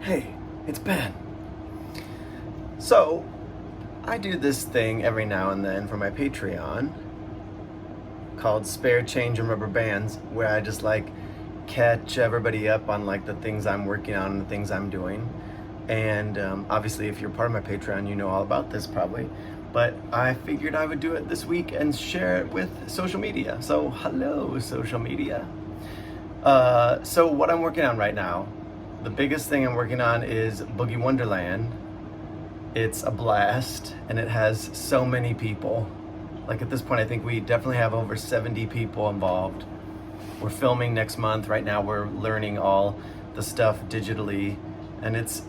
Hey, it's Ben. So, I do this thing every now and then for my Patreon called Spare Change and Rubber Bands, where I just catch everybody up on the things I'm working on and the things I'm doing. And obviously, if you're part of my Patreon, you know all about this probably. But I figured I would do it this week and share it with social media. So, hello, social media. So, what I'm working on right now, the biggest thing I'm working on is Boogie Wonderland. It's a blast, and it has so many people. At this point, I think we definitely have over 70 people involved. We're filming next month. Right now, we're learning all the stuff digitally, and it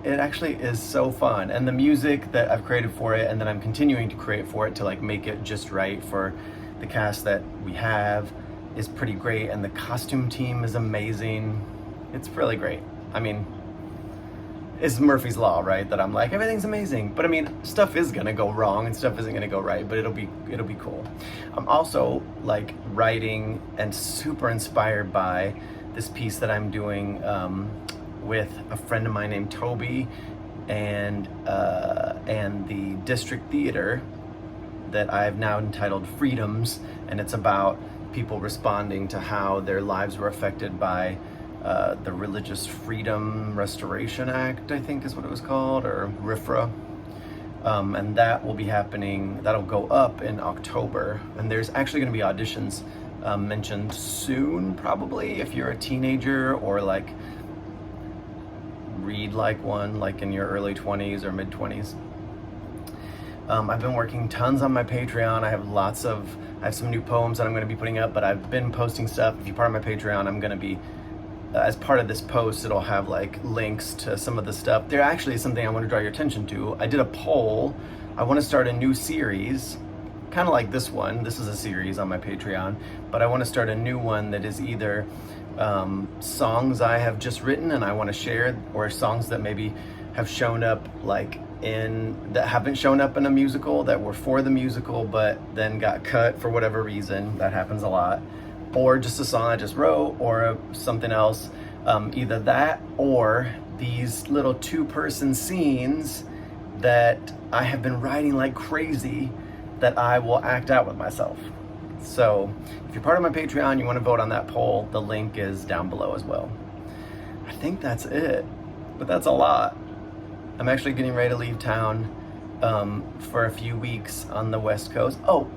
actually is so fun. And the music that I've created for it, and that I'm continuing to create for it to make it just right for the cast that we have, is pretty great. And the costume team is amazing. It's really great. I mean, it's Murphy's Law, right? That I'm everything's amazing. But I mean, stuff is gonna go wrong and stuff isn't gonna go right, but it'll be cool. I'm also writing and super inspired by this piece that I'm doing with a friend of mine named Toby and the District Theater that I've now entitled Freedoms, and it's about people responding to how their lives were affected by the Religious Freedom Restoration Act, I think is what it was called, or RFRA. And that will be happening, that'll go up in October. And there's actually gonna be auditions mentioned soon, probably, if you're a teenager or read one in your early 20s or mid 20s. I've been working tons on my Patreon. I have some new poems that I'm gonna be putting up, but I've been posting stuff. If you're part of my Patreon, I'm gonna be as part of this post, it'll have links to some of the stuff. There actually is something I want to draw your attention to. I did a poll. I want to start a new series, kind of like this one. This is a series on my Patreon, but I want to start a new one that is either songs I have just written and I want to share, or songs that maybe have shown up that haven't shown up in a musical, that were for the musical but then got cut for whatever reason. That happens a lot. Or just a song I just wrote, or something else. Either that or these little two-person scenes that I have been writing like crazy that I will act out with myself. So if you're part of my Patreon, you want to vote on that poll, the link is down below as well. I think that's it, but that's a lot. I'm actually getting ready to leave town for a few weeks on the West Coast. Oh,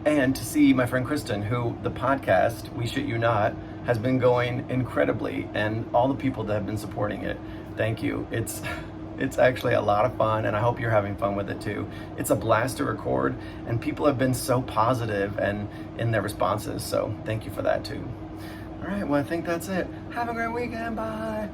and to see my friend Kristen, who the podcast, We Shit You Not, has been going incredibly, and all the people that have been supporting it. Thank you. It's actually a lot of fun, and I hope you're having fun with it too. It's a blast to record, and people have been so positive and in their responses, so thank you for that too. All right, well, I think that's it. Have a great weekend. Bye.